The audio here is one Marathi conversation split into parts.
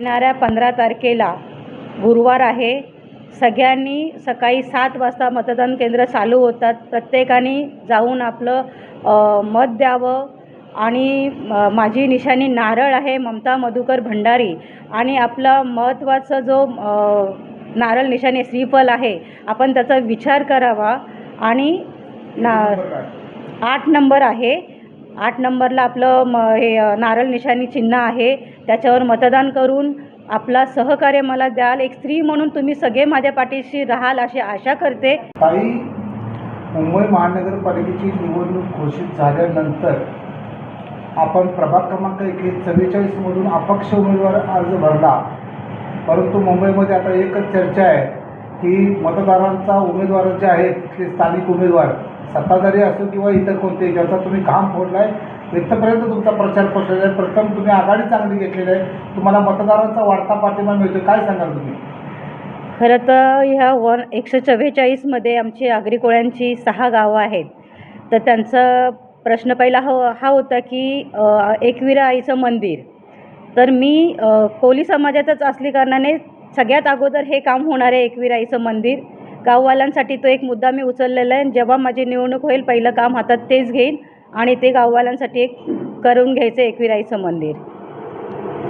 येणाऱ्या 15 तारखेला गुरुवार आहे. सगळ्यांनी सकाळी 7 वाजता मतदान केंद्र चालू होतात. प्रत्येकाने जाऊन आपलं मत द्यावं आणि माझी निशाणी नारळ आहे, ममता मधुकर भंडारी. आणि आपला महत्त्वाचा जो नारळ निशाणी श्रीफल आहे, आपण त्याचा विचार करावा. आणि 8 नंबर आहे, 8 नंबरला आपलं हे नारळ निशाणी चिन्ह आहे, त्याच्यावर मतदान करून आपला सहकार्य मला द्याल. एक स्त्री म्हणून तुम्ही सगळे माझ्या पाठीशी राहाल अशी आशा करते. ताई, मुंबई महानगरपालिकेची निवडणूक घोषित झाल्यानंतर आपण प्रभाग क्रमांक 44 मधून अपक्ष उमेदवार अर्ज भरला, परंतु मुंबईमध्ये आता एकच चर्चा आहे की मतदारांचा उमेदवार जे आहेत तिथले स्थानिक उमेदवार सत्ताधारी असो किंवा इतर कोणते, ज्याचा तुम्ही घाम फोडला आहे, इथपर्यंत तुमचा प्रचार पोहोचलेला आहे. प्रथम तुम्ही आघाडी चांगली घेतलेली आहे, तुम्हाला मतदारांचा वाढता पाठिंबा मिळतो, काय सांगाल तुम्ही? खरं तर ह्या 144मध्ये आमची आगरी कोळ्यांची 6 गावं आहेत. तर त्यांचा प्रश्न पहिला हा होता की एकविरा आईचं मंदिर. तर मी कोळी समाजातच असली कारणाने सगळ्यात अगोदर हे काम होणार आहे, एकविरा आईचं मंदिर. गाववाल्यांसाठी तो एक मुद्दा मी उचललेला आहे. जेव्हा माझी निवडणूक होईल पहिलं काम हातात तेच घेईन आणि ते गाववाल्यांसाठी एक करून घ्यायचं एकविरा आईचं मंदिर.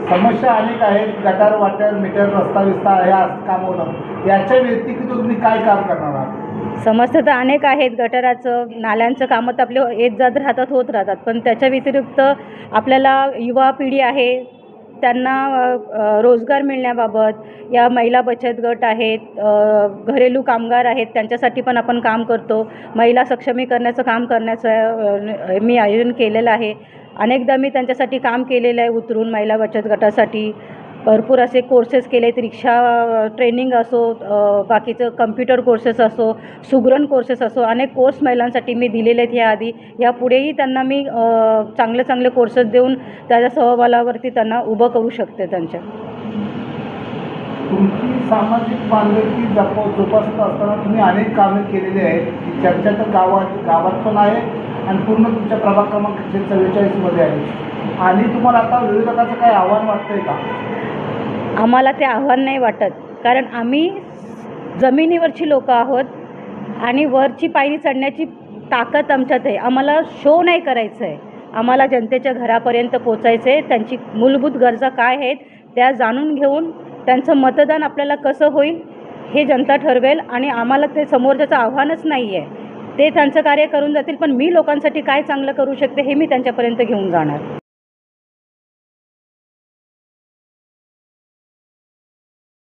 समस्या अनेक आहेत, गटार वाटर मीटर रस्ता विस्ता हे काम होतं, याच्या व्यतिरिक्त तुम्ही काय काम करणार आहात? समस्या तर अनेक आहेत. गटाराचं नाल्यांचं कामं तर आपले येत जात राहतात, होत राहतात. पण त्याच्या व्यतिरिक्त आपल्याला युवा पिढी आहे, त्यांना रोजगार मिळण्याबाबत या महिला बचत गट आहेत, घरेलू कामगार आहेत, त्यांच्यासाठी पण आपण काम करतो. महिला सक्षमीकरणाचं काम करण्याचं मी आयोजन केलेलं आहे. अनेकदा मी त्यांच्यासाठी काम केलेलं आहे. उतरून महिला बचत गटासाठी भरपूर असे कोर्सेस केले आहेत. रिक्षा ट्रेनिंग असो, बाकीचं कम्प्युटर कोर्सेस असो, सुगरण कोर्सेस असो, अनेक कोर्स महिलांसाठी मी दिलेले आहेत याआधी. यापुढेही त्यांना मी चांगले कोर्सेस देऊन त्याच्या सहबलावरती त्यांना उभं करू शकते. त्यांच्या तुमची सामाजिक बांधिलकी जोपासत असताना तुम्ही अनेक कामे केलेली आहेत. ही चर्चा तर गावात पण आहे आणि पूर्ण तुमच्या प्रभाग क्रमांक 44मध्ये आहे. आणि तुम्हाला आता विरोधकाचं काय आव्हान वाटतंय का? आम्हाला ते आव्हान नाही वाटत, कारण आम्ही जमिनीवरची लोकं आहोत आणि वरची पायरी चढण्याची ताकद आमच्यात आहे. आम्हाला शो नाही करायचं आहे, आम्हाला जनतेच्या घरापर्यंत पोचायचं आहे. त्यांची मूलभूत गरजा काय आहेत त्या जाणून घेऊन त्यांचं मतदान आपल्याला कसं होईल हे जनता ठरवेल. आणि आम्हाला ते समोरच्याचं आव्हानच नाही आहे, ते त्यांचं कार्य करून जातील. पण मी लोकांसाठी काय चांगलं करू शकते हे मी त्यांच्यापर्यंत घेऊन जाणार.